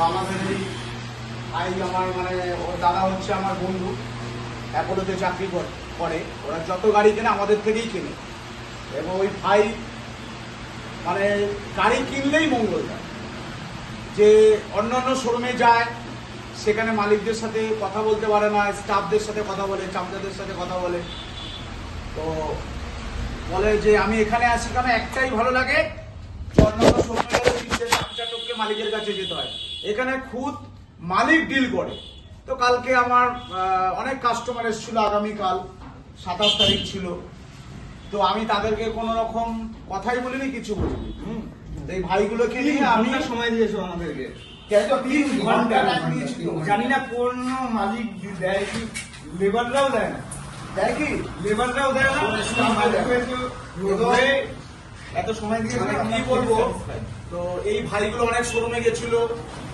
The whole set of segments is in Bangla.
আমাদের এই ভাই আমার মানে ওর দাদা হচ্ছে আমার বন্ধু, অ্যাপোলোতে চাকরি করে। ওরা যত গাড়ি কেনে আমাদের থেকেই কেনে, এবং ওই ভাই মানে গাড়ি কিনলেই মঙ্গল যায়। যে অন্য অন্য শোরুমে যায়, সেখানে মালিকদের সাথে কথা বলতে পারে না, স্টাফদের সাথে কথা বলে, চামচাদের সাথে কথা বলে। তো বলে যে আমি এখানে আসি কেন, একটাই ভালো লাগে, অন্য অন্য শোরুমে গেলে 3-4 টপকে মালিকের কাছে যেতে হয়, এখানে খুদ মালিক ডিল করে। তো কালকে আমার অনেক কাস্টমার এসেছিল, আগামীকাল 27 তারিখ ছিল। তো আমি তাদেরকে কোনো রকম কথাই বলিনি, কিছু বলিনি। এই ভাইগুলোকে নিয়ে আমি সময় দিয়েছো আমাদেরকে, 3 ঘন্টা টাইম দিয়েছি। জানি না কোন মালিক দেয় কি, লেবাররাও দেয় না, দেয় কি লেবাররাও দেয় না, এত সময় দিয়ে কি বলবো। তো এই ভাইগুলো অনেক শোরুমে গেছিল,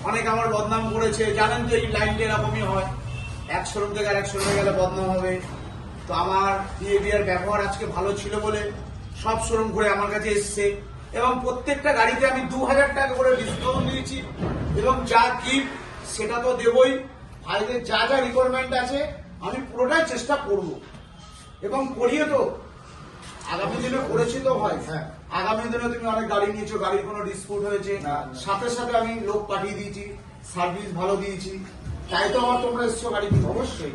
অনেক আমার বদনাম করেছে। জানেন তো এই লাইনটা এরকমই হয়, এক শোরুম থেকে আরেক শোরুমে গেলে বদনাম হবে। তো আমার বিহেভিয়ার ব্যবহার আজকে ভালো ছিল বলে সব শোরুম ঘুরে আমার কাছে এসছে, এবং প্রত্যেকটা গাড়িতে আমি 2000 টাকা করে ডিসকাউন্ট দিয়েছি, এবং যা গিফট সেটা তো দেবই। ভাইদের যা যা রিকোয়ারমেন্ট আছে আমি পুরোটাই চেষ্টা করব, এবং করিয়ে তো আগামী দিনে করেছি তো ভাই। আগামী দিনে তুমি অনেক গাড়ি নিয়েছো, গাড়ির কোনো ডিসপিউট হয়েছে, সাথে সাথে আমি লোক পাঠিয়ে দিয়েছি, সার্ভিস ভালো দিয়েছি, তাই তো আমার তোমরা এসছো গাড়ি নিয়ে। অবশ্যই।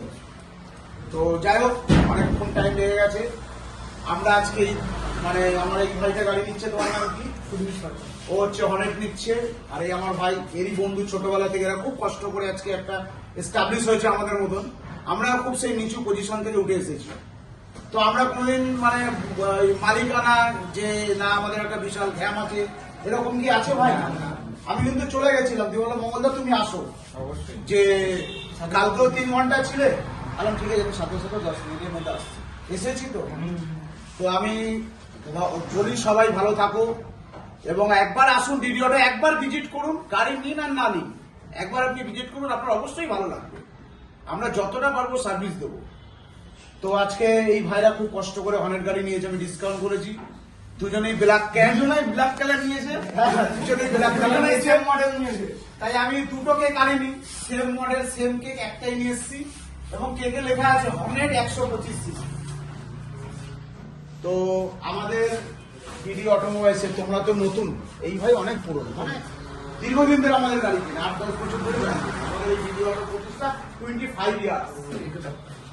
তো যাই হোক, অনেকক্ষণ টাইম লেগে গেছে। আমরা আজকে মানে আমার এই ভাইটা গাড়ি নিচ্ছে, তোমার নাম কি? ও হচ্ছে হনেট নিচ্ছে। আর এই আমার ভাই, এরই বন্ধু ছোটবেলা থেকে, এরা খুব কষ্ট করে আজকে একটা এস্টাবলিশ হয়েছে আমাদের মতন। আমরা খুব সেই নিচু পজিশন থেকে উঠে এসেছি। তো আমরা কোনোদিন মানে মালিকানা যে না আমাদের একটা বিশাল ঘ্যাম আছে, এরকম কি আছে ভাই? আমি কিন্তু চলে গেছিলাম, দিয়ে বললাম মঙ্গলদা তুমি আসো, যে কালকেও 3 ঘন্টা ছিলে। আলাম ঠিক আছে, আমি সাথে সাথে 10 মিনিটের মধ্যে আসছি। এসেছি তো। তো আমি বলি সবাই ভালো থাকো, এবং একবার আসুন ডিডিওটা, একবার ভিজিট করুন, গাড়ি নিন আর না নিন, একবার আপনি ভিজিট করুন, আপনার অবশ্যই ভালো লাগবে। আমরা যতটা পারবো সার্ভিস দেবো। তো আজকে এই ভাইরা খুব কষ্ট করে অনেক গাড়ি নিয়েছে, আমি ডিসকাউন্ট করেছি। দুজনেই ব্ল্যাক ব্ল্যাক কালার নিয়েছে, দুজনেই ব্ল্যাক কালার নিয়েছে, সেম মডেল নিয়েছে। তাই আমি দুটো কেক আনিনি, সেম মডেল সেম কেক একটাই নিয়ে এসেছি, এবং কেকে লেখা আছে হর্নেট 125 সিসি। তো আমাদের বিডি অটোমোবাইলসের, তোমরা তো নতুন, এই ভাই অনেক পুরনো, মানে দীর্ঘদিন ধরে আমাদের গাড়ি কিনে, 8-10 বছর ধরে গাড়ি কিনে। আমাদের এই বিডি অটো প্রতিষ্ঠা 25 ইয়ার্স।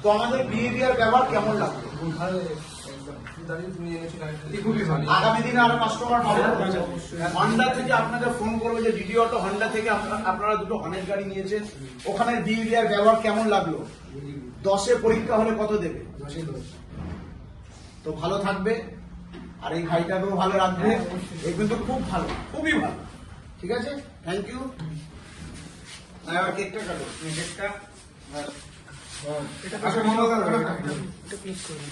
তো আমাদের বিহেভিয়ার ব্যবহার কেমন লাগবে? আগামী দিনে আরো কাস্টমার পাবো। হন্ডা থেকে আপনাদের ফোন করবে যে ডিডি অটো হন্ডা থেকে আপনারা দুটো অনেক গাড়ি নিয়েছেন, ওখানে বিহেভিয়ার ব্যবহার কেমন লাগলো? 10-এ পরীক্ষা হলে কত দেবে? তো ভালো থাকবে, আর এই ভাইটাকেও ভালো রাখবে। এই কিন্তু খুব ভালো, খুবই ভালো। ঠিক আছে, থ্যাংক ইউ। কেকটা কাটো, কেকটা। এটা